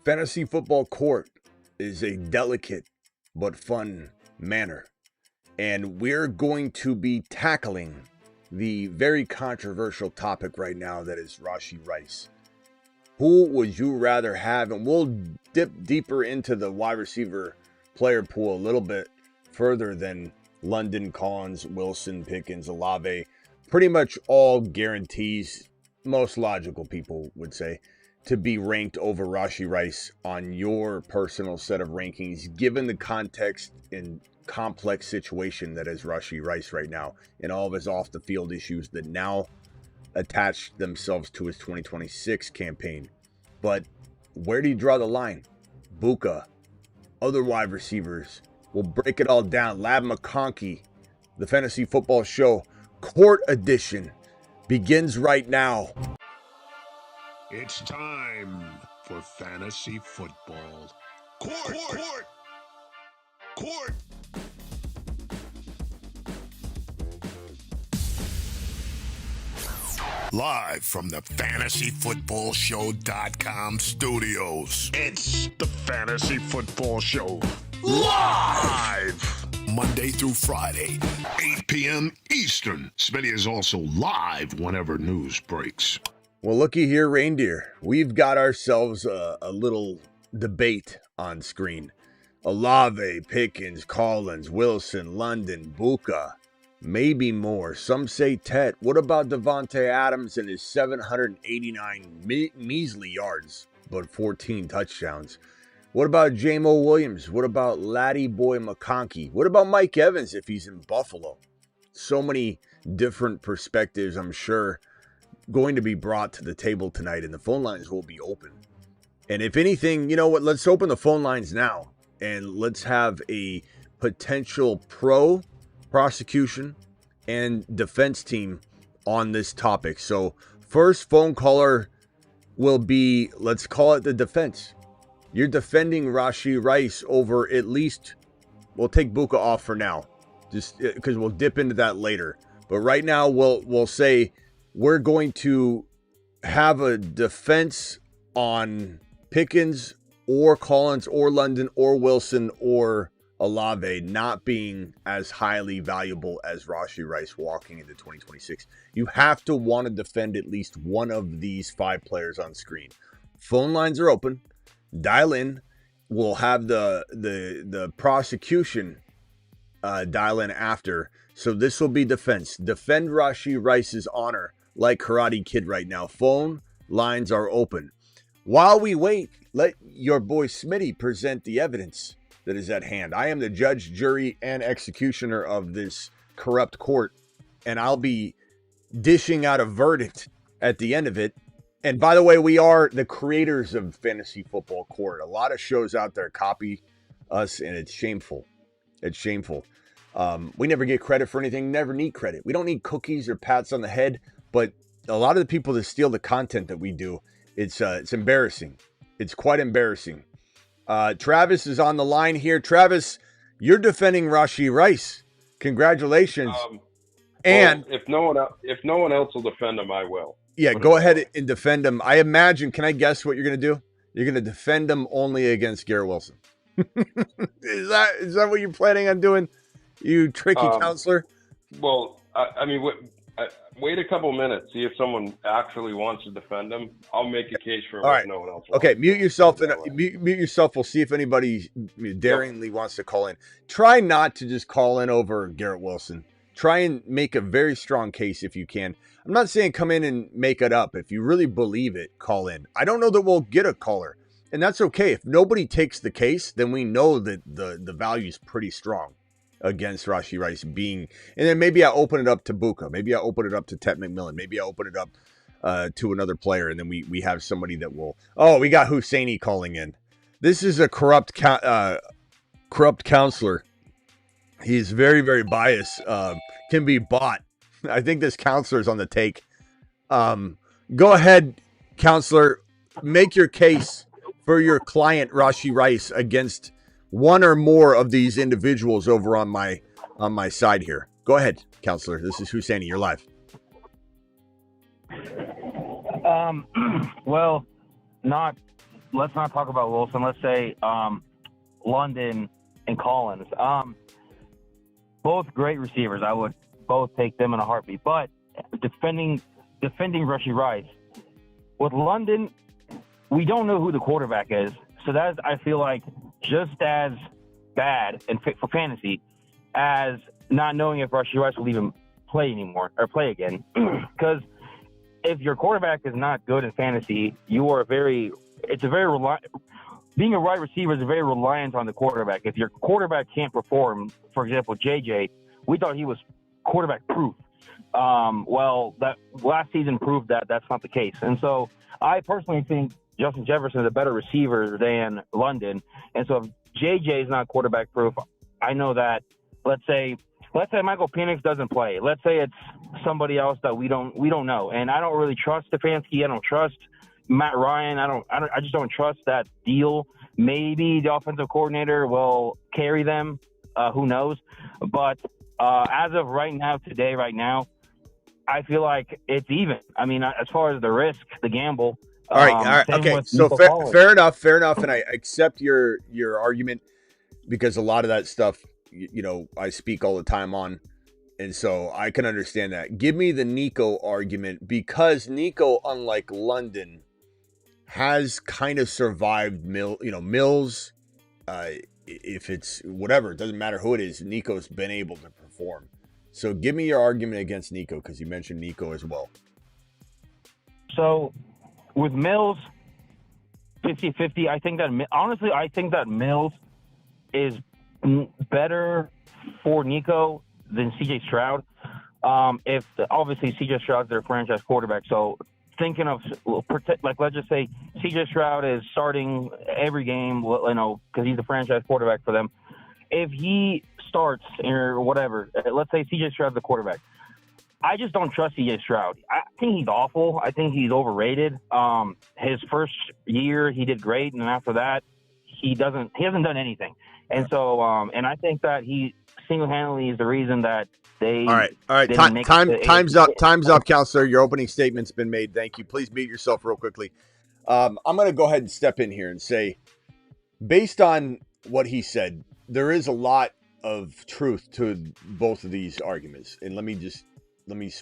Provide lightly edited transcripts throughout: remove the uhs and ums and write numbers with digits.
Fantasy football court is a delicate but fun manner, and we're going to be tackling the very controversial topic right now that is Rashee Rice. Who would you rather have? And we'll dip deeper into the wide receiver player pool a little bit further than London, Collins, Wilson, Pickens, Olave. Pretty much all guarantees, most logical people would say, to be ranked over Rashee Rice on your personal set of rankings, given the context and complex situation that is Rashee Rice right now and all of his off-the-field issues that now attach themselves to his 2026 campaign. But where do you draw the line? Buka, other wide receivers. We'll break it all down. Lab McConkey, the Fantasy Football Show Court Edition begins right now. It's time for fantasy football. Court. Live from the fantasyfootballshow.com studios. It's the Fantasy Football Show. Live! Monday through Friday, 8 p.m. Eastern. Smitty is also live whenever news breaks. Well, looky here, reindeer. We've got ourselves a little debate on screen. Olave, Pickens, Collins, Wilson, London, Buka, maybe more. Some say Tet. What about Devontae Adams and his 789 measly yards, but 14 touchdowns? What about J-Mo Williams? What about Laddie Boy McConkey? What about Mike Evans if he's in Buffalo? So many different perspectives, I'm sure, going to be brought to the table tonight, and the phone lines will be open. And if anything, you know what, let's open the phone lines now and let's have a potential prosecution and defense team on this topic. So first phone caller will be, let's call it the defense. You're defending Rashee Rice over at least, we'll take Buka off for now, just because we'll dip into that later. But right now we'll say we're going to have a defense on Pickens or Collins or London or Wilson or Olave not being as highly valuable as Rashee Rice walking into 2026. You have to want to defend at least one of these five players on screen. Phone lines are open. Dial in. We'll have the prosecution dial in after. So this will be defense. Defend Rashee Rice's honor like Karate Kid right now. Phone lines are open. While we wait, let your boy Smitty present the evidence that is at hand. I am the judge, jury, and executioner of this corrupt court, and I'll be dishing out a verdict at the end of it. And by the way, we are the creators of Fantasy Football Court. A lot of shows out there copy us, and it's shameful. It's shameful. We never get credit for anything, never need credit. We don't need cookies or pats on the head, but a lot of the people that steal the content that we do, it's embarrassing. It's quite embarrassing. Travis is on the line here. Travis, you're defending Rashee Rice. Congratulations. And if no one else will defend him, I will. Yeah, go ahead and defend him. I imagine, can I guess what you're going to do? You're going to defend him only against Garrett Wilson. Is that what you're planning on doing, you tricky counselor? Well, I mean, wait a couple minutes, see if someone actually wants to defend him. I'll make a case for him if no one else wants. Okay, mute yourself. Mute yourself. We'll see if anybody daringly wants to call in. Try not to just call in over Garrett Wilson. Try and make a very strong case if you can. I'm not saying come in and make it up. If you really believe it, call in. I don't know that we'll get a caller, and that's okay. If nobody takes the case, then we know that the value is pretty strong against Rashee Rice being, and then maybe I open it up to Buka. Maybe I open it up to Tet McMillan. Maybe I open it up to another player, and then we have somebody that will. Oh, we got Husseini calling in. This is a corrupt counselor. He's very, very biased. Can be bought. I think this counselor is on the take. Go ahead, counselor. Make your case for your client Rashee Rice against one or more of these individuals over on my side here. Go ahead, counselor. This is Husseini. You're live. Well, not let's not talk about Wilson. Let's say London and Collins. Both great receivers. I would both take them in a heartbeat. But defending Rashee Rice, with London, we don't know who the quarterback is. So that's, I feel like, just as bad and fit for fantasy as not knowing if Rashee Rice will even play anymore or play again. Because if your quarterback is not good in fantasy, being a wide receiver is very reliant on the quarterback. If your quarterback can't perform, for example, JJ, we thought he was quarterback proof. Well, that last season proved that that's not the case. And so I personally think Justin Jefferson is a better receiver than London. And so if JJ is not quarterback proof, I know that, let's say Michael Penix doesn't play. Let's say it's somebody else that we don't know. And I don't really trust Stefanski. I don't trust Matt Ryan. I just don't trust that deal. Maybe the offensive coordinator will carry them. Who knows? But as of right now, I feel like it's even. I mean, as far as the risk, the gamble. All right. Okay. So fair enough. And I accept your argument, because a lot of that stuff, I speak all the time on. And so I can understand that. Give me the Nico argument, because Nico, unlike London, has kind of survived Mills. If it's whatever, it doesn't matter who it is, Nico's been able to perform. So give me your argument against Nico, because you mentioned Nico as well. So with Mills, 50-50, I think that Mills is better for Nico than CJ Stroud. If obviously CJ Stroud's their franchise quarterback, so thinking of, like, let's just say CJ Stroud is starting every game, because he's the franchise quarterback for them. If he starts or whatever, let's say CJ Stroud's the quarterback, I just don't trust CJ Stroud. I think he's awful. I think he's overrated. His first year he did great, and after that he hasn't done anything. And so and I think that he single-handedly is the reason that they. All right. Time's up, counselor. Your opening statement's been made. Thank you. Please mute yourself real quickly. I'm going to go ahead and step in here and say, based on what he said, there is a lot of truth to both of these arguments, and let me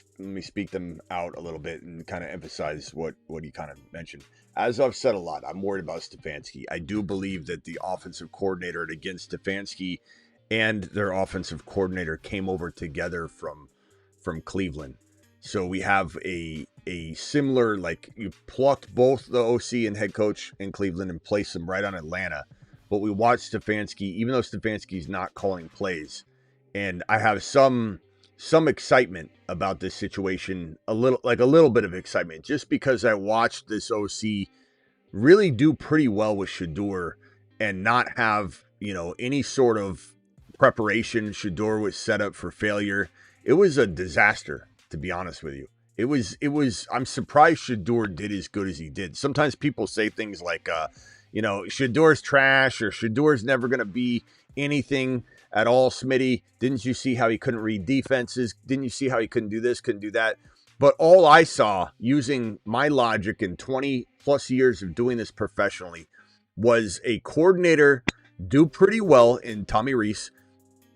speak them out a little bit and kind of emphasize what he kind of mentioned. As I've said a lot, I'm worried about Stefanski. I do believe that the offensive coordinator against Stefanski and their offensive coordinator came over together from Cleveland. So we have a similar, like, you plucked both the OC and head coach in Cleveland and placed them right on Atlanta. But we watched Stefanski, even though Stefanski's not calling plays. And I have some excitement about this situation, a little bit of excitement, just because I watched this OC really do pretty well with Shedeur and not have, any sort of preparation. Shedeur was set up for failure. It was a disaster, to be honest with you. It was, I'm surprised Shedeur did as good as he did. Sometimes people say things like, Shedeur's trash, or Shedeur's never going to be anything at all. Smitty, didn't you see how he couldn't read defenses? Didn't you see how he couldn't do this, couldn't do that? But all I saw, using my logic in 20 plus years of doing this professionally, was a coordinator do pretty well in Tommy Rees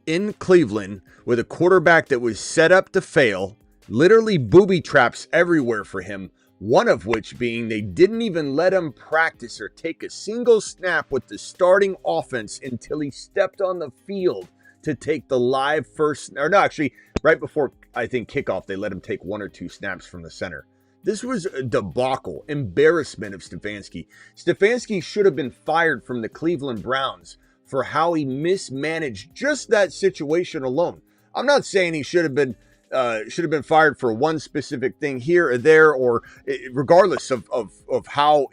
in Cleveland with a quarterback that was set up to fail, literally booby traps everywhere for him. One of which being they didn't even let him practice or take a single snap with the starting offense until he stepped on the field to take the live first. Or no, actually, right before, I think, kickoff, they let him take 1 or 2 snaps from the center. This was a debacle, embarrassment of Stefanski. Stefanski should have been fired from the Cleveland Browns for how he mismanaged just that situation alone. I'm not saying he should have been fired for one specific thing here or there, or regardless of how,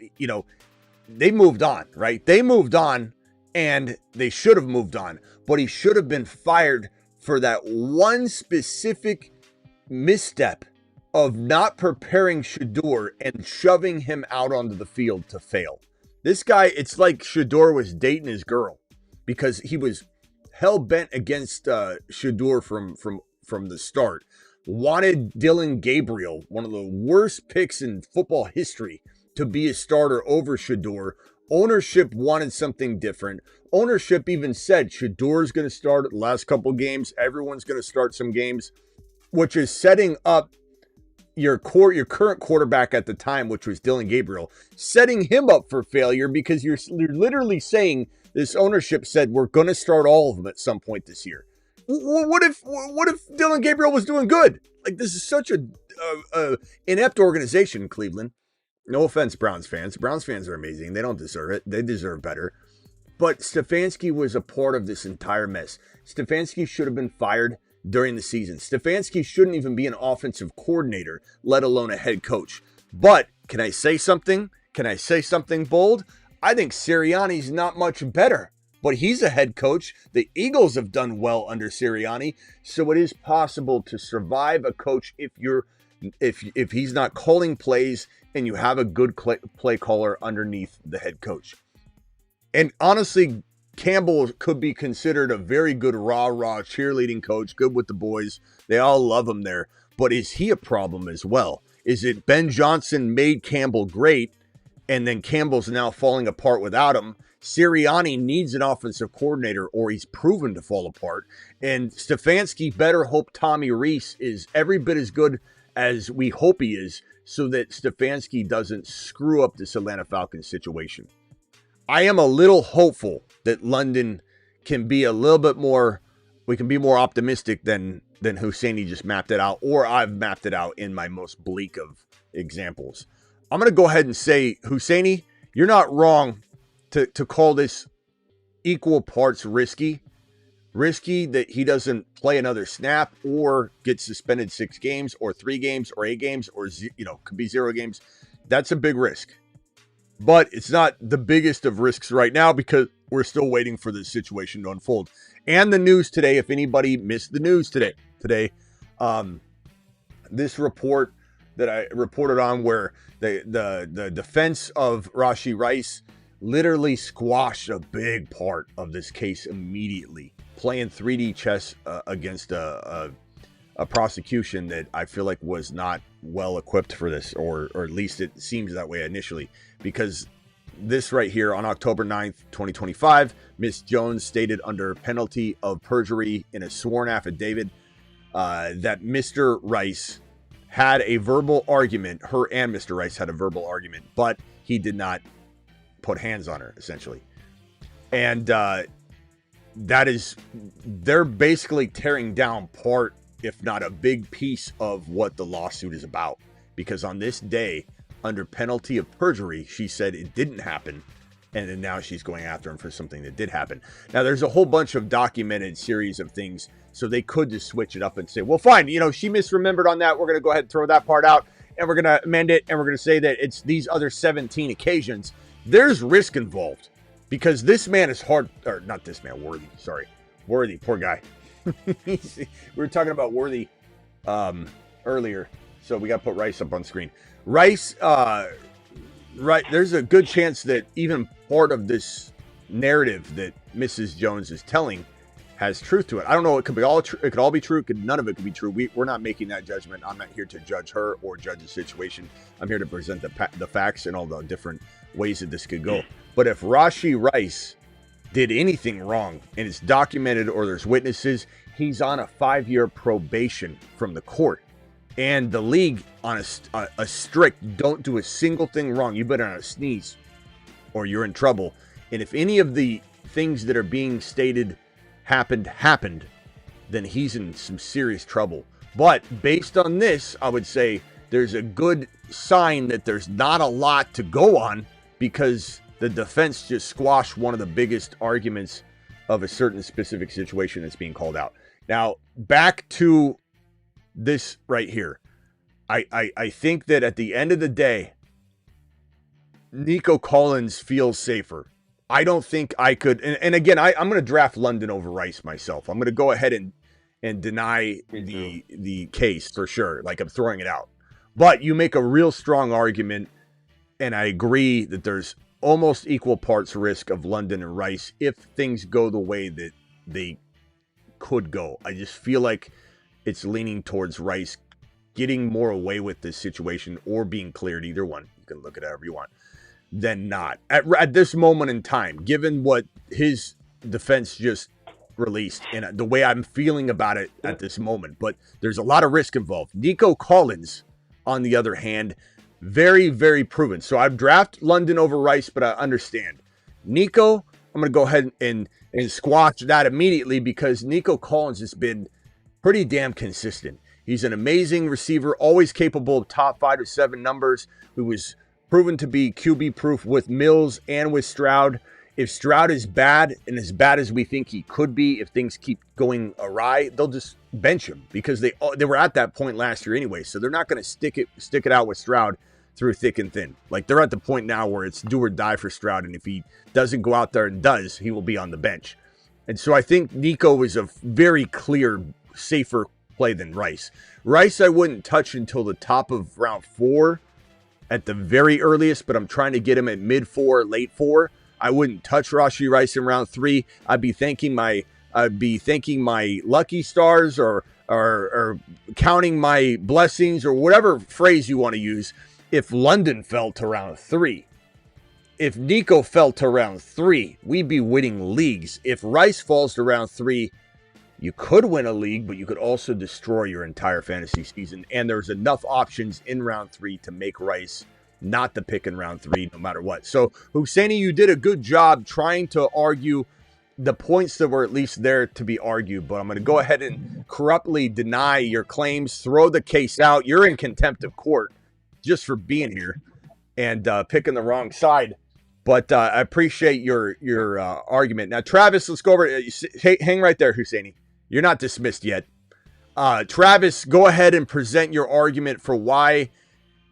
they moved on, right? They moved on, and they should have moved on, but he should have been fired for that one specific misstep of not preparing Shedeur and shoving him out onto the field to fail. This guy, it's like Shedeur was dating his girl, because he was hell-bent against Shedeur from the start. Wanted Dylan Gabriel, one of the worst picks in football history, to be a starter over Shedeur. Ownership wanted something different. Ownership even said Shedeur is going to start the last couple games. Everyone's going to start some games, which is setting up your current quarterback at the time, which was Dylan Gabriel, setting him up for failure because you're literally saying this ownership said we're going to start all of them at some point this year. What if Dylan Gabriel was doing good? Like, this is such a inept organization in Cleveland. No offense, Browns fans. Browns fans are amazing. They don't deserve it. They deserve better. But Stefanski was a part of this entire mess. Stefanski should have been fired during the season. Stefanski shouldn't even be an offensive coordinator, let alone a head coach. But can I say something? Can I say something bold? I think Sirianni's not much better, but he's a head coach. The Eagles have done well under Sirianni, so it is possible to survive a coach if he's not calling plays and you have a good play caller underneath the head coach. And honestly, Campbell could be considered a very good rah-rah cheerleading coach, good with the boys. They all love him there. But is he a problem as well? Is it Ben Johnson made Campbell great, and then Campbell's now falling apart without him? Sirianni needs an offensive coordinator, or he's proven to fall apart. And Stefanski better hope Tommy Rees is every bit as good as we hope he is, so that Stefanski doesn't screw up this Atlanta Falcons situation. I am a little hopeful that London can be a little bit more, we can be more optimistic than Husseini just mapped it out, or I've mapped it out in my most bleak of examples. I'm going to go ahead and say, Husseini, you're not wrong to call this equal parts risky. Risky that he doesn't play another snap or get suspended 6 games or 3 games or 8 games or, could be 0 games. That's a big risk. But it's not the biggest of risks right now because we're still waiting for this situation to unfold. And the news today, if anybody missed the news today, this report that I reported on where the defense of Rashee Rice literally squashed a big part of this case immediately, playing 3D chess against a prosecution that I feel like was not well equipped for this, or at least it seems that way initially, because this right here on October 9th, 2025, Miss Jones stated under penalty of perjury in a sworn affidavit that Mr. Rice had a verbal argument, her and Mr. Rice had a verbal argument, but he did not put hands on her, essentially. And they're basically tearing down part, if not a big piece of what the lawsuit is about. Because on this day, under penalty of perjury, she said it didn't happen. And then now she's going after him for something that did happen. Now, there's a whole bunch of documented series of things. So they could just switch it up and say, well, fine, she misremembered on that. We're going to go ahead and throw that part out. And we're going to amend it. And we're going to say that it's these other 17 occasions. There's risk involved. Because this man is hard, or not this man, Worthy, sorry. Worthy, poor guy. We were talking about Worthy earlier, so we got to put Rice up on screen. Rice, right, there's a good chance that even part of this narrative that Mrs. Jones is telling has truth to it. I don't know, it could be all true, it could all be true, none of it could be true. We're not making that judgment. I'm not here to judge her or judge the situation. I'm here to present the facts and all the different ways that this could go. But if Rashee Rice did anything wrong and it's documented or there's witnesses, he's on a 5-year probation from the court. And the league on a strict, don't do a single thing wrong. You better not sneeze or you're in trouble. And if any of the things that are being stated happened, then he's in some serious trouble. But based on this, I would say there's a good sign that there's not a lot to go on, because the defense just squashed one of the biggest arguments of a certain specific situation that's being called out. Now, back to this right here. I think that at the end of the day, Nico Collins feels safer. I don't think I could, and again, I'm going to draft London over Rice myself. I'm going to go ahead and deny the case for sure. Like, I'm throwing it out. But you make a real strong argument, and I agree that there's almost equal parts risk of London and Rice if things go the way that they could go. I just feel like it's leaning towards Rice getting more away with this situation or being cleared, either one. You can look at it however you want. Than not at this moment in time, given what his defense just released and the way I'm feeling about it at this moment. But there's a lot of risk involved. Nico Collins, on the other hand, very, very proven. So I've drafted London over Rice, but I understand. Nico, I'm going to go ahead and squash that immediately because Nico Collins has been pretty damn consistent. He's an amazing receiver, always capable of top 5 to 7 numbers, who was proven to be QB proof with Mills and with Stroud. If Stroud is bad and as bad as we think he could be, if things keep going awry, they'll just bench him because they were at that point last year anyway. So they're not going to stick it out with Stroud through thick and thin. Like they're at the point now where it's do or die for Stroud, and if he doesn't go out there and does, he will be on the bench. And so I think Nico is a very clear, safer play than Rice. Rice I wouldn't touch until the top of round 4 at the very earliest, but I'm trying to get him at mid 4, late 4. I wouldn't touch Rashee Rice in round 3. I'd be thanking my lucky stars or counting my blessings or whatever phrase you want to use if London fell to round 3. If Nico fell to round 3, we'd be winning leagues. If Rice falls to round 3, you could win a league, but you could also destroy your entire fantasy season. And there's enough options in round 3 to make Rice not the pick in round 3, no matter what. So, Husseini, you did a good job trying to argue the points that were at least there to be argued. But I'm going to go ahead and corruptly deny your claims, throw the case out. You're in contempt of court just for being here and picking the wrong side. But I appreciate your argument. Now, Travis, let's go over. Hang right there, Husseini. You're not dismissed yet. Travis, go ahead and present your argument for why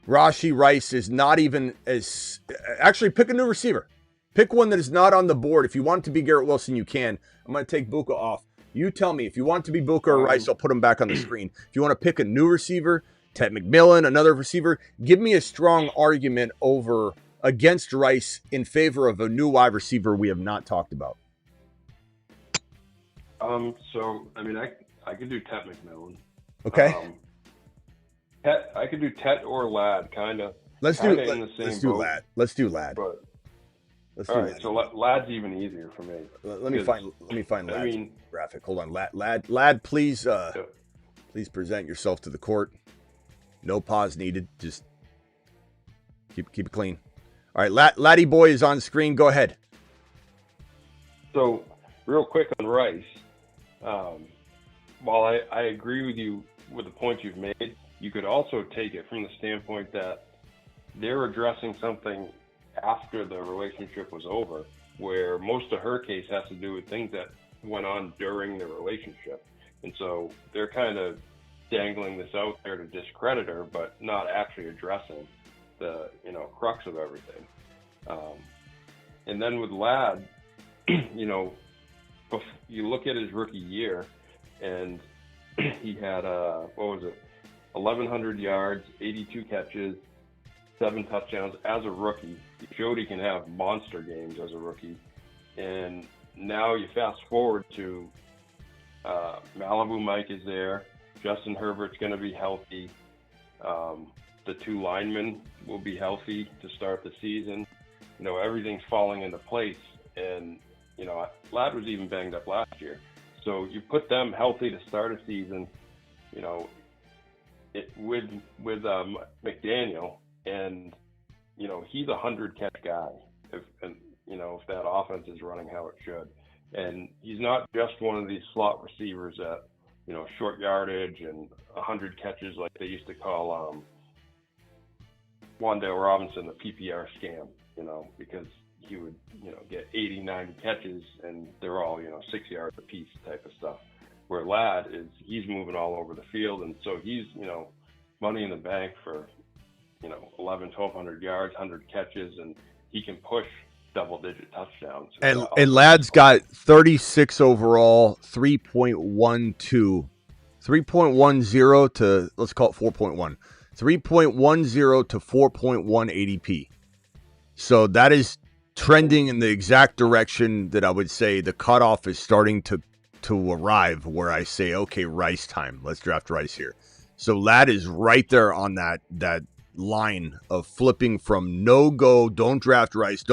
Rashee Rice is not even as... Actually, pick a new receiver. Pick one that is not on the board. If you want it to be Garrett Wilson, you can. I'm going to take Buka off. You tell me. If you want it to be Buka or Rice, I'll put him back on the screen. If you want to pick a new receiver, Ted McMillan, another receiver, give me a strong argument against Rice in favor of a new wide receiver we have not talked about. So, I mean, I could do Ted McMillan. Okay. I could do Tet or Ladd, kind of. Let's do Ladd. Let's do Ladd. But all right, so Ladd's even easier for me. Let me find Ladd's graphic. Hold on, Ladd, please present yourself to the court. No pause needed. Just keep it clean. All right, Laddie boy is on screen. Go ahead. So, real quick on Rice. While I agree with you with the points you've made, you could also take it from the standpoint that they're addressing something after the relationship was over, where most of her case has to do with things that went on during the relationship. And so they're kind of dangling this out there to discredit her, but not actually addressing the, crux of everything. And then with Ladd, you look at his rookie year, and he had 1,100 yards, 82 catches, 7 touchdowns as a rookie. He showed he can have monster games as a rookie. And now you fast forward to Malibu Mike is there. Justin Herbert's going to be healthy. The 2 linemen will be healthy to start the season. Everything's falling into place. And, Ladd was even banged up last year. So you put them healthy to start a season, with McDaniel, and he's a 100-catch guy. If that offense is running how it should, and he's not just one of these slot receivers that short yardage and 100 catches like they used to call Wan'Dale Robinson the PPR scam. Because he would get 80, 90 catches, and they're all 6 yards apiece type of stuff. Where Ladd he's moving all over the field, and so he's money in the bank for 1,100 yards, 100 catches, and he can push double-digit touchdowns. And Ladd's got 36 overall, 3.10 to let's call it 4.1, 3.10 to 4.1 ADP. So that is trending in the exact direction that I would say the cutoff is starting to arrive, where I say, okay, Rice time. Let's draft Rice here. So Ladd is right there on that line of flipping from no go, don't draft Rice,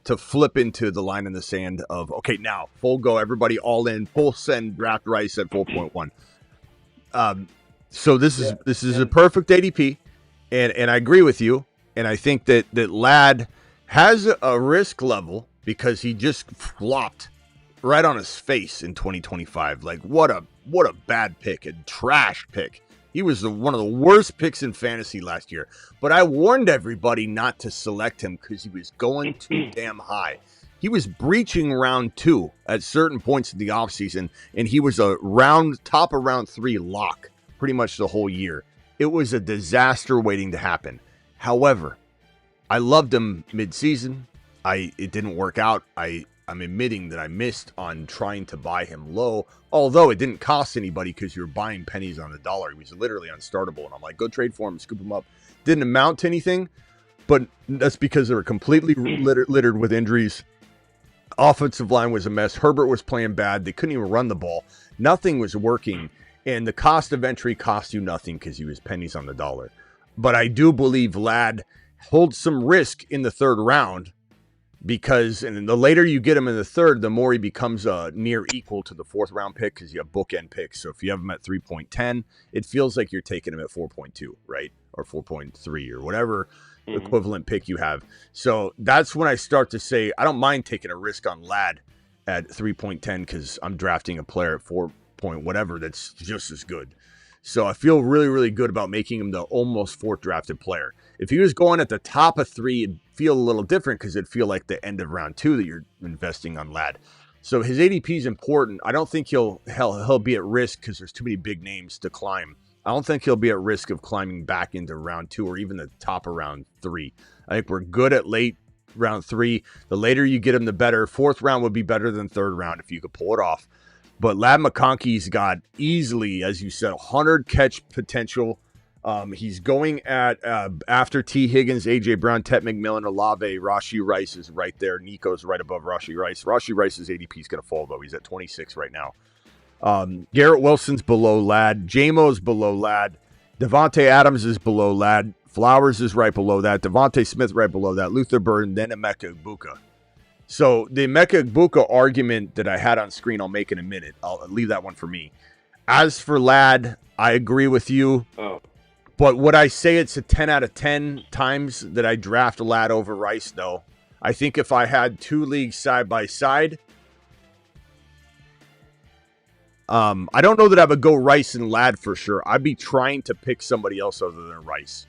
to flip into the line in the sand of, okay, now full go, everybody all in, full send, draft Rice at 4.1. So this is a perfect ADP, and I agree with you, and I think that Ladd has a risk level because he just flopped right on his face in 2025. Like, what a bad pick, a trash pick. He was one of the worst picks in fantasy last year. But I warned everybody not to select him because he was going too damn high. He was breaching round 2 at certain points in the offseason, and he was a top of round 3 lock pretty much the whole year. It was a disaster waiting to happen. However, I loved him midseason. It didn't work out. I'm admitting that I missed on trying to buy him low, although it didn't cost anybody because you're buying pennies on the dollar. He was literally unstartable, and I'm like, go trade for him, scoop him up. Didn't amount to anything, but that's because they were completely littered with injuries. Offensive line was a mess. Herbert was playing bad. They couldn't even run the ball. Nothing was working, and the cost of entry cost you nothing because he was pennies on the dollar. But I do believe Ladd holds some risk in the 3rd round, because and the later you get him in the 3rd, the more he becomes near equal to the 4th round pick because you have bookend picks. So if you have him at 3.10, it feels like you're taking him at 4.2, right? Or 4.3 or whatever equivalent pick you have. So that's when I start to say I don't mind taking a risk on Ladd at 3.10 because I'm drafting a player at 4 point whatever that's just as good. So I feel really, really good about making him the almost 4th drafted player. If he was going at the top of 3, it'd feel a little different because it'd feel like the end of round 2 that you're investing on Ladd. So his ADP is important. I don't think he'll be at risk because there's too many big names to climb. I don't think he'll be at risk of climbing back into round 2 or even the top of round 3. I think we're good at late round 3. The later you get him, the better. 4th round would be better than 3rd round if you could pull it off. But Ladd McConkey's got easily, as you said, 100 catch potential. He's going at after T. Higgins, A.J. Brown, Tet McMillan, Olave, Rashee Rice is right there. Nico's right above Rashee Rice. Rashee Rice's ADP is going to fall, though. He's at 26 right now. Garrett Wilson's below Ladd. J-Mo's below Ladd. Devontae Adams is below Ladd. Flowers is right below that. Devontae Smith right below that. Luther Burden, then Emeka Egbuka. So the Emeka Egbuka argument that I had on screen, I'll make in a minute. I'll leave that one for me. As for Ladd, I agree with you. Oh. But would I say it's a 10 out of 10 times that I draft Ladd over Rice, though? I think if I had 2 leagues side by side, I don't know that I would go Rice and Ladd for sure. I'd be trying to pick somebody else other than Rice.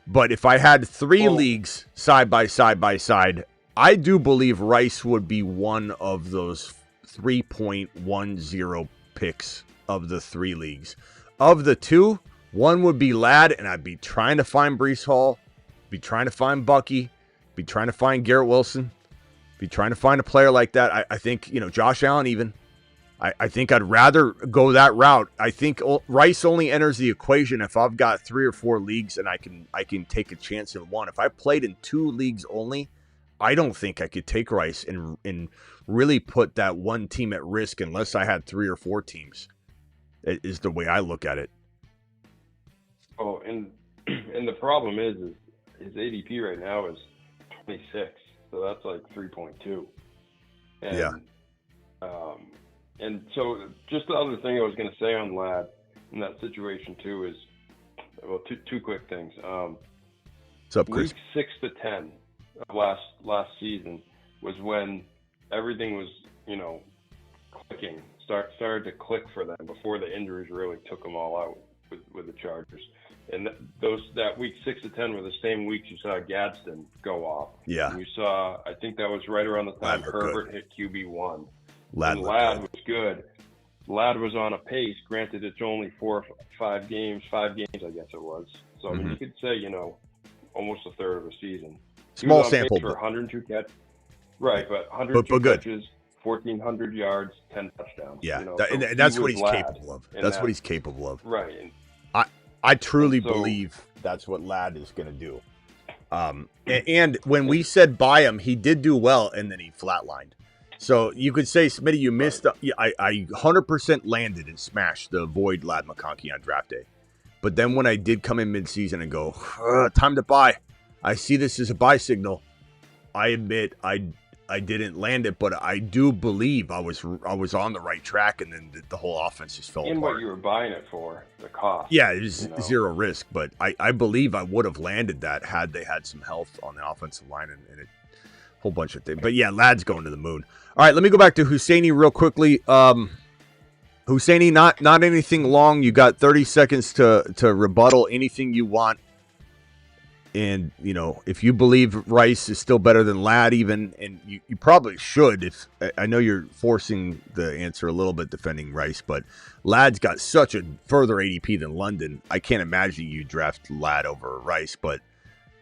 But if I had 3 leagues side by side, I do believe Rice would be one of those 3.10 picks of the 3 leagues. Of the 2, one would be Ladd, and I'd be trying to find Breece Hall, be trying to find Bucky, be trying to find Garrett Wilson, be trying to find a player like that. I think, Josh Allen even. I think I'd rather go that route. I think Rice only enters the equation if I've got 3 or 4 leagues and I can take a chance in one. If I played in 2 leagues only, I don't think I could take Rice and really put that one team at risk unless I had 3 or 4 teams. It is the way I look at it. Oh, and the problem is his ADP right now is 26, so that's like 3.2. And, yeah. And so just the other thing I was going to say on Ladd in that situation too is, well, two quick things. What's up, Chris? Week 6 to 10 of last season was when everything was, clicking, started to click for them before the injuries really took them all out with the Chargers. And that week 6 to 10 were the same weeks you saw Gadsden go off. Yeah. And you saw, I think that was right around the time Herbert hit QB1. Ladd was good. Ladd was on a pace. Granted, it's only 4 or 5 games, I guess it was. So I mean, you could say, almost a third of a season. Small sample. For 102 catches. Right, but 102 catches, 1,400 yards, 10 touchdowns. Yeah, and that's what he's capable of. That's what he's capable of. Right. And I truly believe that's what Ladd is going to do. And when we said buy him, he did do well, and then he flatlined. So you could say, Smitty, you missed. I 100% landed and smashed the avoid Ladd McConkey on draft day. But then when I did come in midseason and go, time to buy, I see this as a buy signal. I admit I didn't land it, but I do believe I was on the right track, and then the whole offense just fell In apart. what you were buying it for, the cost. Yeah, it was zero risk, but I believe I would have landed that had they had some health on the offensive line and a whole bunch of things. But yeah, Lad's going to the moon. All right, let me go back to Husseini real quickly. Husseini, not anything long. You got 30 seconds to rebuttal anything you want. And, if you believe Rice is still better than Ladd even, and you probably should. If I know you're forcing the answer a little bit defending Rice, but Ladd's got such a further ADP than London. I can't imagine you draft Ladd over Rice, but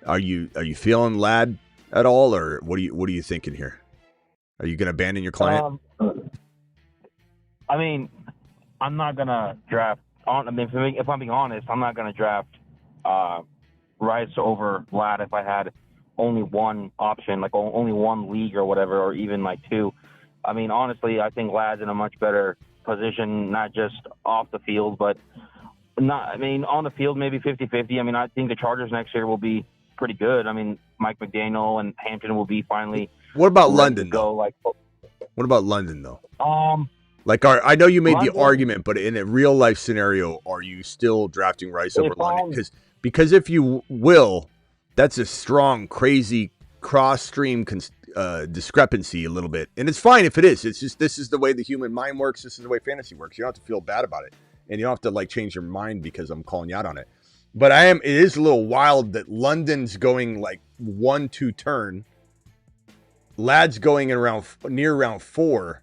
are you feeling Ladd at all, or what are you thinking here? Are you going to abandon your client? I mean, I'm not going to draft if I'm being honest, I'm not going to draft Rice over Ladd if I had only one option, like only one league or whatever, or even like two. I mean, honestly, I think Ladd's in a much better position, not just off the field, but on the field, maybe 50-50. I mean, I think the Chargers next year will be pretty good. I mean, Mike McDaniel and Hampton will be finally. What about London, though? What about London, though? I know you made the argument, but in a real life scenario, are you still drafting Rice over London? Because if you will, that's a strong, crazy cross-stream discrepancy a little bit. And it's fine if it is. It's just this is the way the human mind works. This is the way fantasy works. You don't have to feel bad about it. And you don't have to change your mind because I'm calling you out on it. But it is a little wild that London's going 1-2 turn. Ladd's going in near round 4.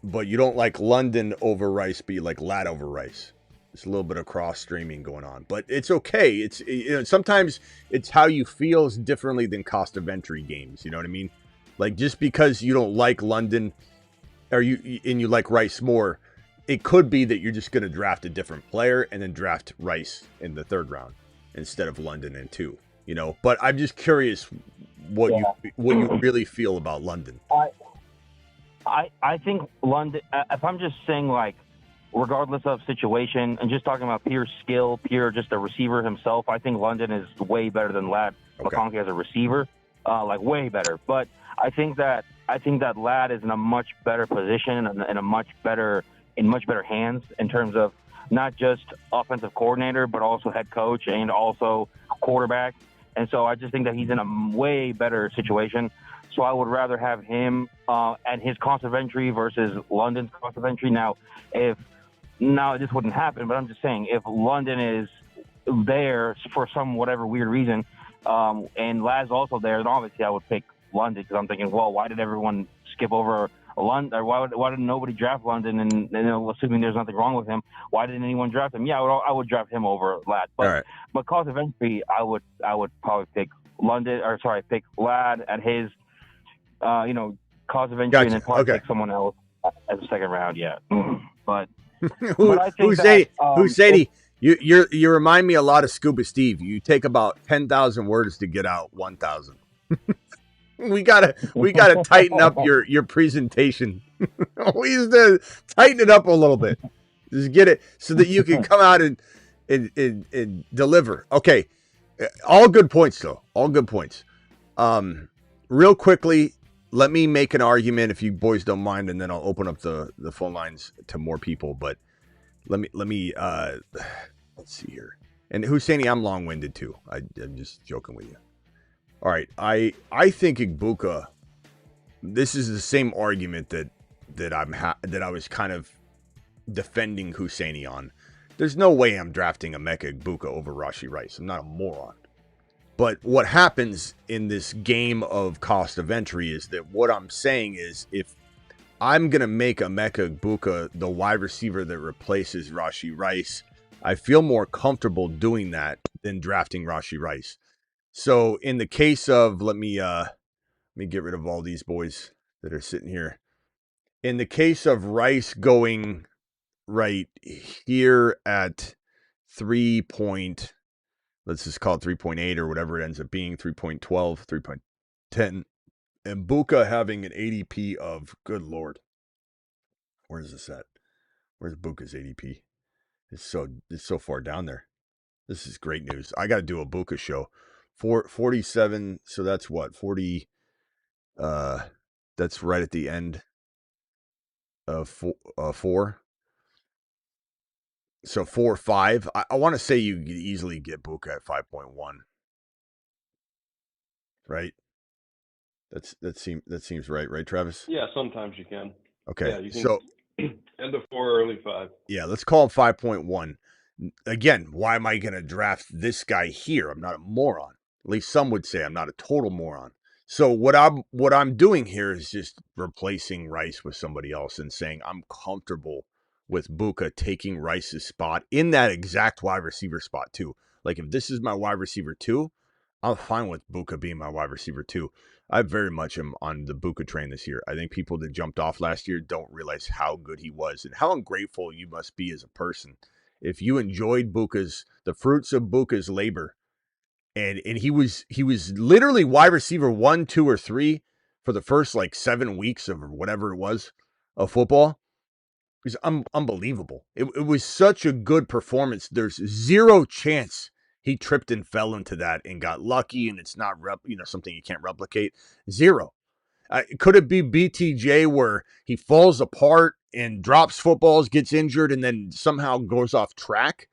But you don't like London over Rice, but you like Ladd over Rice. It's a little bit of cross streaming going on, but it's okay. It's sometimes it's how you feel is differently than cost of entry games. You know what I mean? Just because you don't like London, or you like Rice more, it could be that you're just going to draft a different player and then draft Rice in the 3rd round instead of London in 2. But I'm just curious what you really feel about London. I think London. If I'm just saying regardless of situation, and just talking about pure skill, pure just a receiver himself, I think London is way better than Ladd McConkey as a receiver, way better. But I think that Ladd is in a much better position and in much better hands in terms of not just offensive coordinator, but also head coach and also quarterback. And so I just think that he's in a way better situation. So I would rather have him at his cost of entry versus London's cost of entry. Now, this wouldn't happen, but I'm just saying if London is there for some whatever weird reason, and Ladd's also there, then obviously I would pick London because I'm thinking, well, why did everyone skip over London? Or why did nobody draft London? And assuming there's nothing wrong with him, why didn't anyone draft him? Yeah, I would draft him over Ladd. But cost of entry, I would probably pick pick Ladd at his. Cost of entry, and then probably pick someone else as a 2nd round. Yeah, but I think Husseini, you remind me a lot of Scuba Steve. You take about 10,000 words to get out 1,000. we gotta tighten up your presentation. We need to tighten it up a little bit. Just get it so that you can come out and deliver. Okay, all good points though. All good points. Real quickly. Let me make an argument if you boys don't mind, and then I'll open up the phone lines to more people. But let me let's see here. And Husseini, I'm long-winded too. I'm just joking with you. All right, I think Igbuka. This is the same argument that I was kind of defending Husseini on. There's no way I'm drafting Emeka Igbuka over Rashee Rice. I'm not a moron. But what happens in this game of cost of entry is that what I'm saying is if I'm going to make Emeka Igbuka the wide receiver that replaces Rashee Rice, I feel more comfortable doing that than drafting Rashee Rice. So in the case of, let me get rid of all these boys that are sitting here. In the case of Rice going right here at 3 point, let's just call it 3.8 or whatever it ends up being, 3.12, 3.10. And Buka having an ADP of, good Lord. Where's this at? Where's Buka's ADP? It's so far down there. This is great news. I got to do a Buka show. 47. So that's what 40. That's right at the end of four. So 4-5. I want to say you could easily get Buka at 5.1. Right. That seems right, Travis? Yeah, sometimes you can. Okay. Yeah, you can So end of 4, early 5. yeah, let's call him 5.1. Again, why am I going to draft this guy here? I'm not a moron. At least some would say I'm not a total moron. So what I'm doing here is just replacing Rice with somebody else and saying I'm comfortable with Buka taking Rice's spot in that exact wide receiver spot too. Like if this is my wide receiver 2, I'm fine with Buka being my wide receiver 2. I very much am on the Buka train this year. I think people that jumped off last year don't realize how good he was and how ungrateful you must be as a person if you enjoyed the fruits of Buka's labor, and he was literally wide receiver 1, 2, or 3 for the first like 7 weeks of whatever it was of football. It was unbelievable. It was such a good performance. There's zero chance he tripped and fell into that and got lucky, and it's not something you can't replicate. Zero. Could it be BTJ where he falls apart and drops footballs, gets injured, and then somehow goes off track?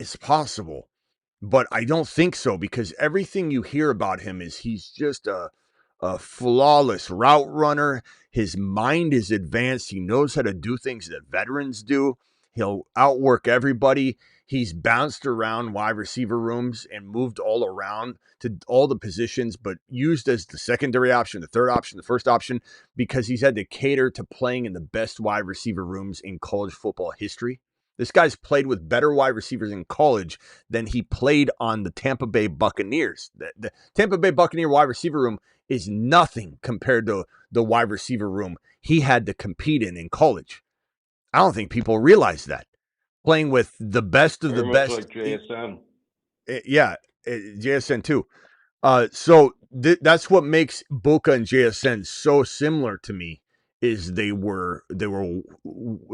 It's possible, but I don't think so because everything you hear about him is he's just a flawless route runner. His mind is advanced. He knows how to do things that veterans do. He'll outwork everybody. He's bounced around wide receiver rooms and moved all around to all the positions, but used as the secondary option, the third option, the first option, because he's had to cater to playing in the best wide receiver rooms in college football history. This guy's played with better wide receivers in college than he played on the Tampa Bay Buccaneers. The Tampa Bay Buccaneer wide receiver room is nothing compared to the wide receiver room he had to compete in college. I don't think people realize that. Playing with the best of Very the much best. like JSN. Yeah, JSN too. So that's what makes Boca and JSN so similar to me is they were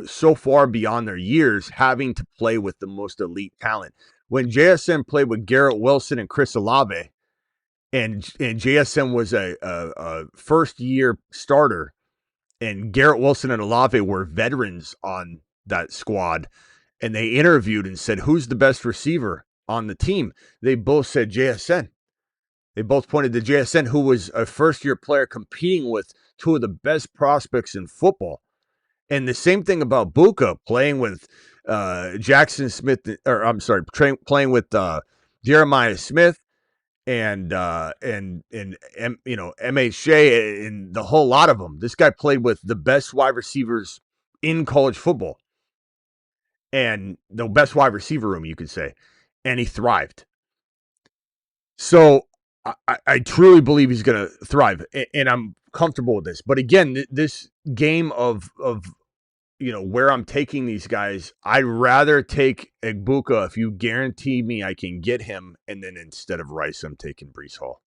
so far beyond their years having to play with the most elite talent. When JSN played with Garrett Wilson and Chris Olave, and JSN was a first year starter, and Garrett Wilson and Olave were veterans on that squad, and they interviewed and said, who's the best receiver on the team? They both said JSN. They both pointed to JSN, who was a first-year player competing with two of the best prospects in football. And the same thing about Buka, playing with Jackson Smith, or I'm sorry, playing with Jeremiah Smith and MHJ and the whole lot of them. This guy played with the best wide receivers in college football and the best wide receiver room, you could say, and he thrived. So I truly believe he's going to thrive, and I'm comfortable with this. But again, this game of where I'm taking these guys, I'd rather take Egbuka if you guarantee me I can get him, and then instead of Rice, I'm taking Brees Hall.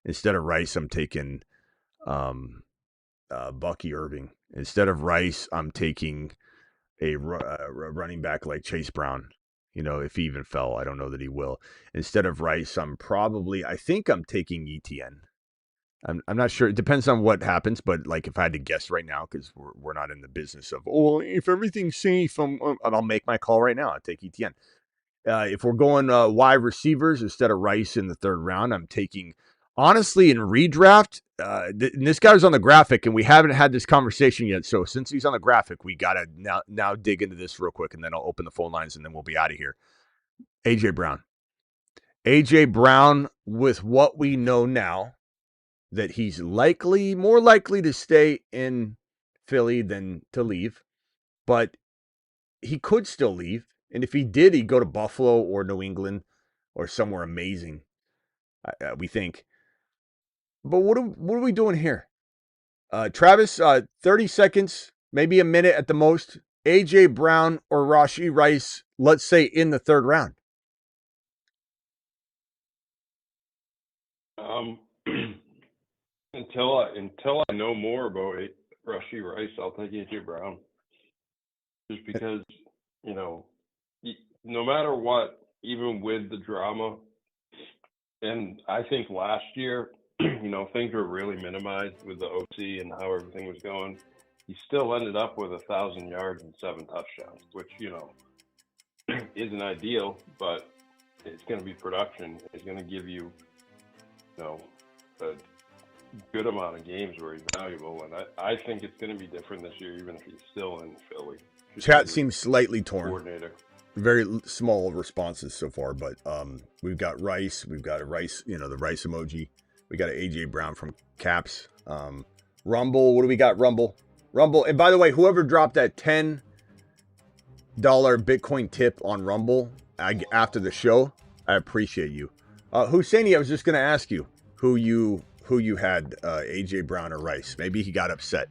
Instead of Rice, I'm taking Bucky Irving. Instead of Rice, I'm taking a running back like Chase Brown. If he even fell, I don't know that he will. Instead of Rice, I think I'm taking ETN. I'm not sure. It depends on what happens, but like if I had to guess right now, because we're not in the business of, if everything's safe, I'll make my call right now. I'll take ETN. If we're going wide receivers instead of Rice in the third round, I'm taking, honestly, in redraft, and this guy was on the graphic, and we haven't had this conversation yet. So since he's on the graphic, we got to now dig into this real quick, and then I'll open the phone lines, and then we'll be out of here. A.J. Brown. A.J. Brown, with what we know now, that he's more likely to stay in Philly than to leave, but he could still leave. And if he did, he'd go to Buffalo or New England or somewhere amazing, we think. But what are we doing here? Travis, 30 seconds, maybe a minute at the most. A.J. Brown or Rashee Rice, let's say in the third round. Until I know more about Rashee Rice, I'll take AJ Brown. Just because, no matter what, even with the drama. And I think last year, things were really minimized with the OC and how everything was going. He still ended up with 1,000 yards and 7 touchdowns, which, isn't ideal, but it's going to be production. It's going to give you, a good amount of games where he's valuable. And I think it's going to be different this year, even if he's still in Philly. Chat seems slightly torn. Coordinator. Very small responses so far, but we've got Rice. We've got a Rice, the Rice emoji. We got an AJ Brown from Caps. Rumble. What do we got? Rumble. And by the way, whoever dropped that $10 Bitcoin tip on Rumble after the show, I appreciate you. Husseini, I was just going to ask you who you had, AJ Brown or Rice. Maybe he got upset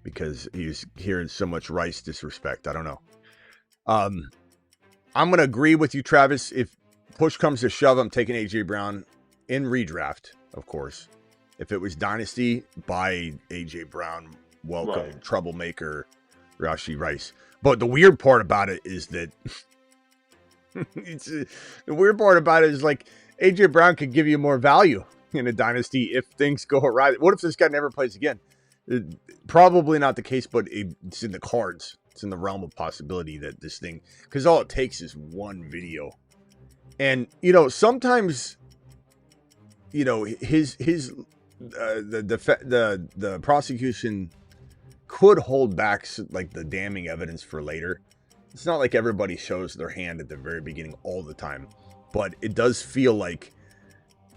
because he was hearing so much Rice disrespect. I don't know. I'm going to agree with you, Travis. If push comes to shove, I'm taking AJ Brown in redraft, of course. If it was Dynasty, buy AJ Brown. Welcome, right. Troublemaker, Rashee Rice. But the weird part about it is that the weird part about it is like AJ Brown could give you more value in a Dynasty if things go awry. What if this guy never plays again? Probably not the case, but it's in the cards. It's in the realm of possibility that this thing, because all it takes is one video. And, sometimes, the prosecution could hold back like the damning evidence for later. It's not like everybody shows their hand at the very beginning all the time, but it does feel like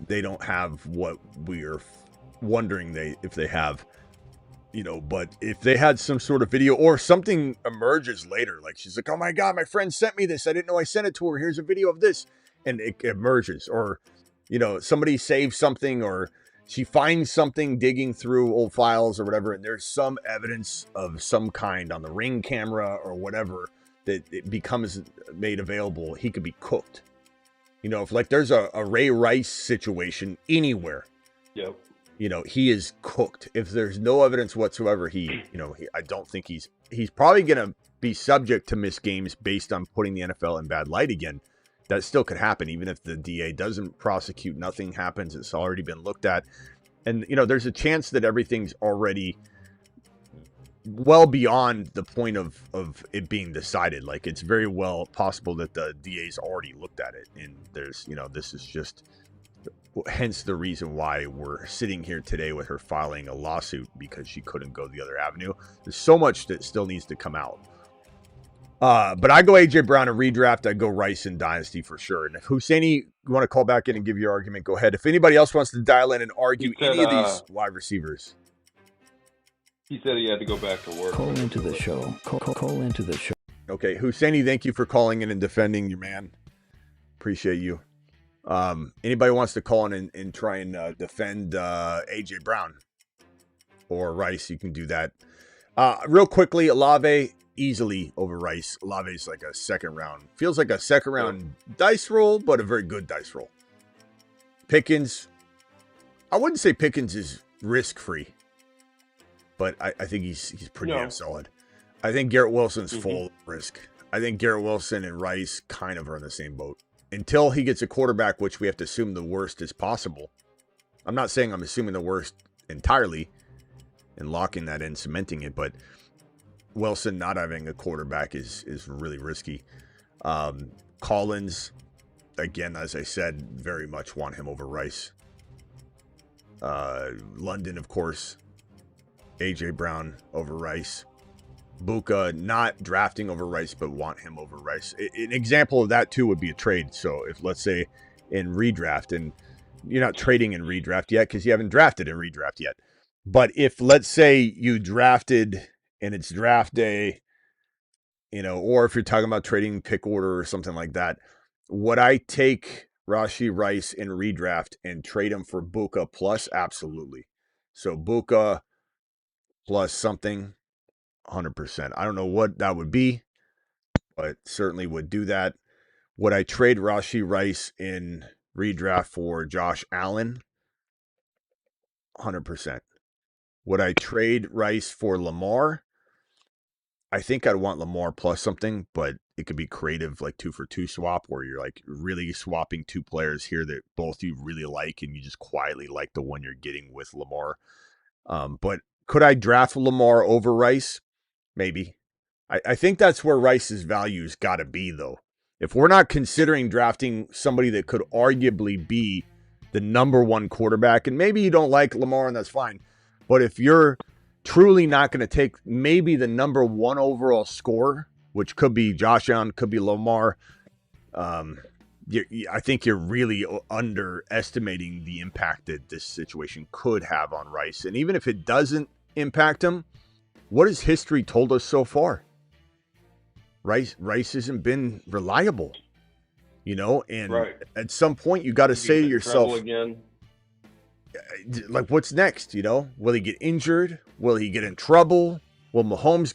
they don't have what we're wondering if they have. But if they had some sort of video or something emerges later, like she's like, oh my God, my friend sent me this. I didn't know I sent it to her. Here's a video of this. And it emerges. Or, somebody saves something or she finds something digging through old files or whatever. And there's some evidence of some kind on the Ring camera or whatever that it becomes made available. He could be cooked. If like there's a Ray Rice situation anywhere. Yep. He is cooked. If there's no evidence whatsoever, I don't think he's probably going to be subject to missed games based on putting the NFL in bad light again. That still could happen, even if the DA doesn't prosecute, nothing happens. It's already been looked at. And, there's a chance that everything's already well beyond the point of it being decided. Like, it's very well possible that the DA's already looked at it. And there's, this is just... Hence the reason why we're sitting here today with her filing a lawsuit because she couldn't go the other avenue. There's so much that still needs to come out. But I go AJ Brown in redraft. I go Rice in Dynasty for sure. And if Husseini, you want to call back in and give your argument, go ahead. If anybody else wants to dial in and argue any of these wide receivers. He said he had to go back to work. Call into the show. Call into the show. Okay, Husseini, thank you for calling in and defending your man. Appreciate you. Anybody wants to call in and try and defend AJ Brown or Rice, you can do that. Real quickly, Olave easily over Rice. Olave's like a second round. Feels like a second round dice roll, but a very good dice roll. Pickens, I wouldn't say Pickens is risk free, but I think he's pretty damn solid. I think Garrett Wilson's full risk. I think Garrett Wilson and Rice kind of are in the same boat. Until he gets a quarterback, which we have to assume the worst is possible. I'm not saying I'm assuming the worst entirely and locking that in, cementing it, but Wilson not having a quarterback is really risky. Collins, again, as I said, very much want him over Rice. London, of course. AJ Brown over Rice. Buka not drafting over Rice, but want him over Rice. An example of that, too, would be a trade. So if, let's say, in redraft, and you're not trading in redraft yet because you haven't drafted in redraft yet. But if, let's say, you drafted and it's draft day, or if you're talking about trading pick order or something like that, would I take Rashee Rice in redraft and trade him for Buka plus? Absolutely. So Buka plus something. 100%. I don't know what that would be, but certainly would do that. Would I trade Rashee Rice in redraft for Josh Allen? 100%. Would I trade Rice for Lamar? I think I'd want Lamar plus something, but it could be creative, like 2-for-2 swap, where you're like really swapping two players here that both you really like, and you just quietly like the one you're getting with Lamar. But could I draft Lamar over Rice? Maybe. I think that's where Rice's value's got to be, though. If we're not considering drafting somebody that could arguably be the number one quarterback, and maybe you don't like Lamar, and that's fine. But if you're truly not going to take maybe the number one overall scorer, which could be Josh Allen, could be Lamar, I think you're really underestimating the impact that this situation could have on Rice. And even if it doesn't impact him, what has history told us so far? Rice hasn't been reliable, and at some point you got to say to yourself, again, like, what's next? Will he get injured? Will he get in trouble? Will Mahomes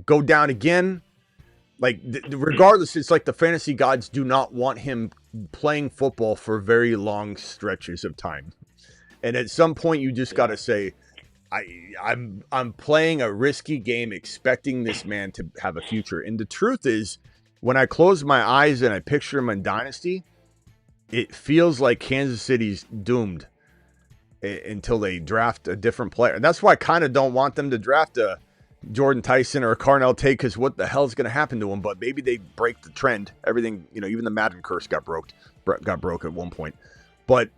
go down again? Like, regardless, it's like the fantasy gods do not want him playing football for very long stretches of time. And at some point you just got to say, I'm playing a risky game expecting this man to have a future. And the truth is, when I close my eyes and I picture him in Dynasty, it feels like Kansas City's doomed until they draft a different player. And that's why I kind of don't want them to draft a Jordan Tyson or a Carnell Tate, because what the hell is going to happen to him? But maybe they break the trend. Everything, even the Madden curse got broke at one point. But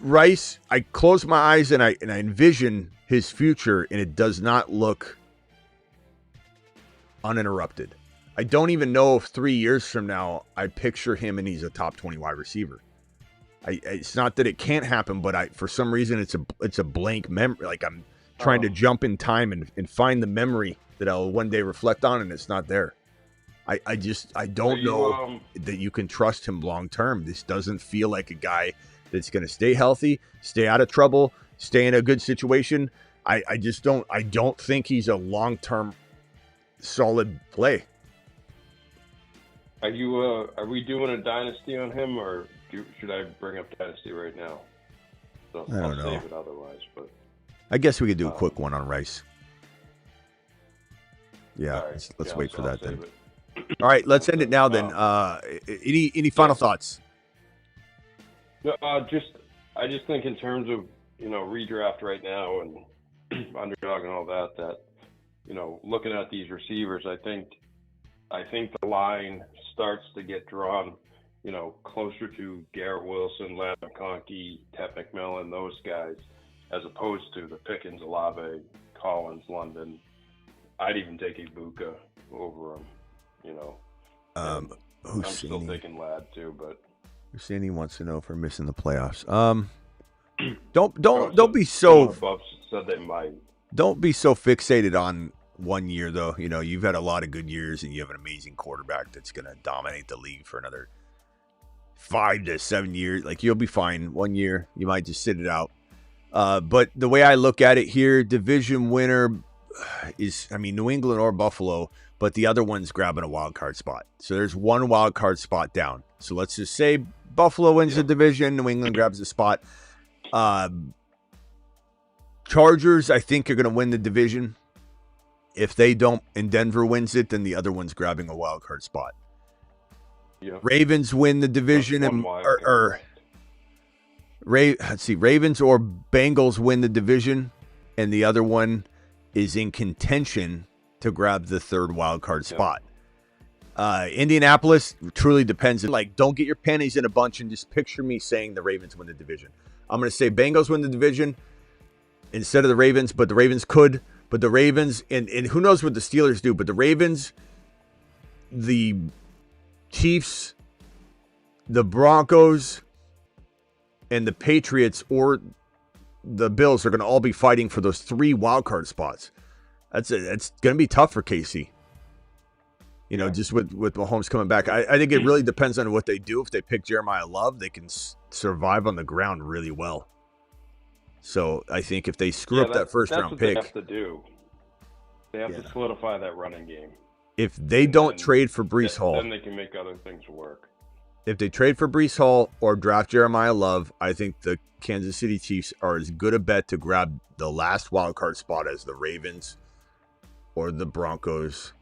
Rice, I close my eyes and I envision his future, and it does not look uninterrupted. I don't even know if 3 years from now I picture him and he's a top 20 wide receiver. It's not that it can't happen, but for some reason it's a blank memory. Like, I'm trying to jump in time and find the memory that I'll one day reflect on, and it's not there. I don't know that you can trust him long term. This doesn't feel like a guy that's going to stay healthy, stay out of trouble, stay in a good situation. I don't think he's a long-term solid play. Are we doing a dynasty on him, or should I bring up dynasty right now? So I don't know. Save it otherwise, but I guess we could do a quick one on Rice. Yeah, right. let's wait for that then. It. All right, let's end it now then. Any final thoughts? No, I just think in terms of redraft right now and underdog and all that looking at these receivers, I think the line starts to get drawn closer to Garrett Wilson, Lamb McConkey, Ted McMillan, those guys, as opposed to the Pickens, Olave, Collins, London. I'd even take Ibuka over him. I'm still taking Ladd too, but Sandy wants to know if we're missing the playoffs. Don't be so. Buffs said they might. Don't be so fixated on 1 year, though. You've had a lot of good years, and you have an amazing quarterback that's going to dominate the league for another 5 to 7 years. Like, you'll be fine 1 year. You might just sit it out. But the way I look at it here, division winner is, New England or Buffalo, but the other one's grabbing a wild card spot. So there's one wild card spot down. So let's just say Buffalo wins the division, New England grabs the spot. Chargers, I think, are going to win the division. If they don't and Denver wins it, then the other one's grabbing a wild card spot. Yeah. Ravens win the division, Ravens or Bengals win the division, and the other one is in contention to grab the third wild card spot. Indianapolis truly depends. Like, don't get your panties in a bunch and just picture me saying the Ravens win the division. I'm going to say Bengals win the division instead of the Ravens, but the Ravens could. But the Ravens, and who knows what the Steelers do, but the Ravens, the Chiefs, the Broncos, and the Patriots or the Bills are going to all be fighting for those 3 wildcard spots. That's going to be tough for KC. Just with Mahomes coming back. I think it really depends on what they do. If they pick Jeremiah Love, they can survive on the ground really well. So I think if they screw up that first round pick, they have to do. They have to solidify that running game. If they don't trade for Breece Hall, then they can make other things work. If they trade for Breece Hall or draft Jeremiah Love, I think the Kansas City Chiefs are as good a bet to grab the last wild card spot as the Ravens or the Broncos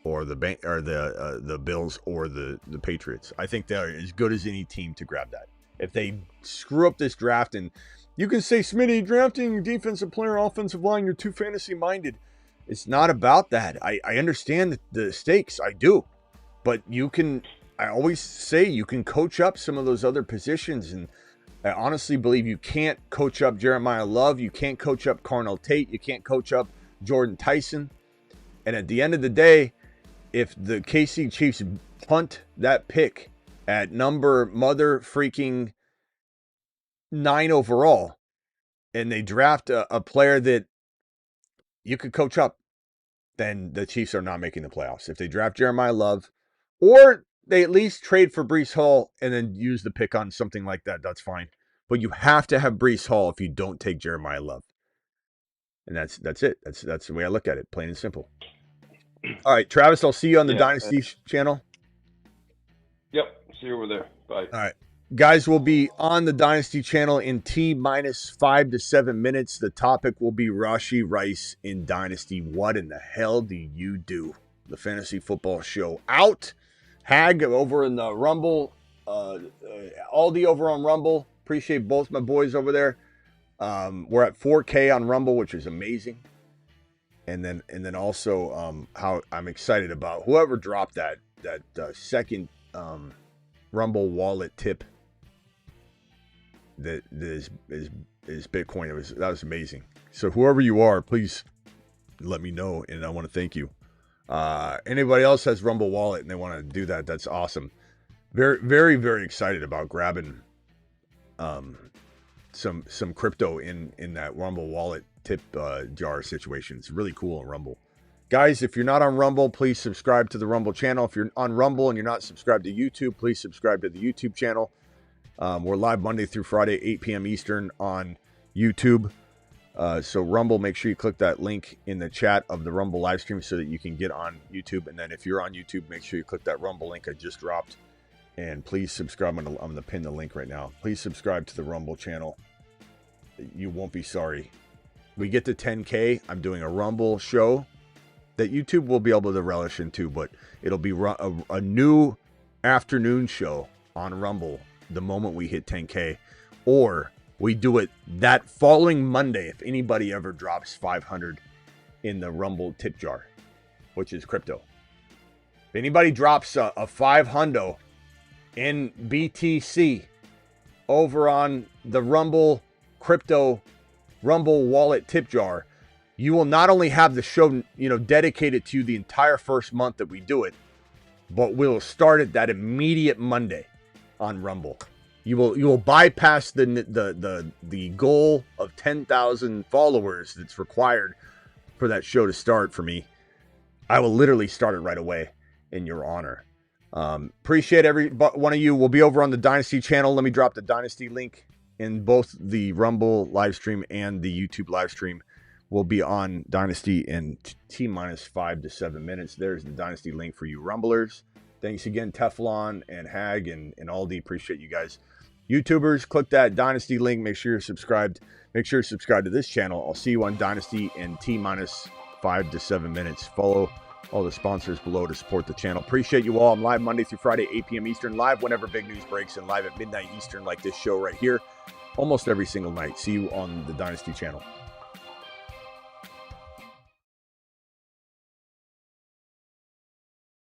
or the Bills or the Patriots. I think they're as good as any team to grab that. If they screw up this draft, and you can say, Smitty, drafting defensive player, offensive line, you're too fantasy minded. It's not about that. I understand the stakes. I do. But I always say you can coach up some of those other positions. And I honestly believe you can't coach up Jeremiah Love. You can't coach up Carnell Tate. You can't coach up Jordan Tyson. And at the end of the day, if the KC Chiefs punt that pick at mother freaking 9 overall, and they draft a player that you could coach up, then the Chiefs are not making the playoffs. If they draft Jeremiah Love, or they at least trade for Breece Hall and then use the pick on something like that, that's fine. But you have to have Breece Hall if you don't take Jeremiah Love. And that's it. That's the way I look at it, plain and simple. All right, Travis, I'll see you on the Dynasty channel. Yep, see you over there. Bye. All right. Guys, will be on the Dynasty channel in T-minus 5 to 7 minutes. The topic will be Rashee Rice in Dynasty. What in the hell do you do? The Fantasy Football Show out. Hag over in the Rumble. Aldi over on Rumble. Appreciate both my boys over there. We're at 4K on Rumble, which is amazing. And then also how I'm excited about whoever dropped that second Rumble wallet tip. That is Bitcoin. That was amazing. So whoever you are, please let me know, and I want to thank you. Anybody else has Rumble Wallet and they want to do that, that's awesome. Very, very, very excited about grabbing some crypto in that Rumble Wallet tip jar situation. It's really cool on Rumble. Guys, if you're not on Rumble, please subscribe to the Rumble channel. If you're on Rumble and you're not subscribed to YouTube, please subscribe to the YouTube channel. We're live Monday through Friday, 8 p.m. Eastern on YouTube. So Rumble, make sure you click that link in the chat of the Rumble live stream so that you can get on YouTube. And then if you're on YouTube, make sure you click that Rumble link I just dropped. And please subscribe. I'm going to pin the link right now. Please subscribe to the Rumble channel. You won't be sorry. We get to 10K. I'm doing a Rumble show that YouTube will be able to relish into, but it'll be a new afternoon show on Rumble the moment we hit 10K, or we do it that following Monday if anybody ever drops 500 in the Rumble tip jar, which is crypto. If anybody drops a 500 in BTC over on the Rumble crypto Rumble wallet tip jar, you will not only have the show, dedicated to you the entire first month that we do it, but we'll start it that immediate Monday on Rumble. You will bypass the goal of 10,000 followers that's required for that show to start for me. I will literally start it right away in your honor. Appreciate every one of you. We'll be over on the Dynasty channel. Let me drop the Dynasty link in both the Rumble live stream and the YouTube live stream. We'll be on Dynasty in T-minus 5 to 7 minutes. There's the Dynasty link for you Rumblers. Thanks again, Teflon and Hag and Aldi. Appreciate you guys. YouTubers, click that Dynasty link. Make sure you're subscribed. Make sure you're subscribed to this channel. I'll see you on Dynasty in T-minus 5 to 7 minutes. Follow all the sponsors below to support the channel. Appreciate you all. I'm live Monday through Friday, 8 p.m. Eastern. Live whenever big news breaks, and live at midnight Eastern like this show right here. Almost every single night. See you on the Dynasty channel.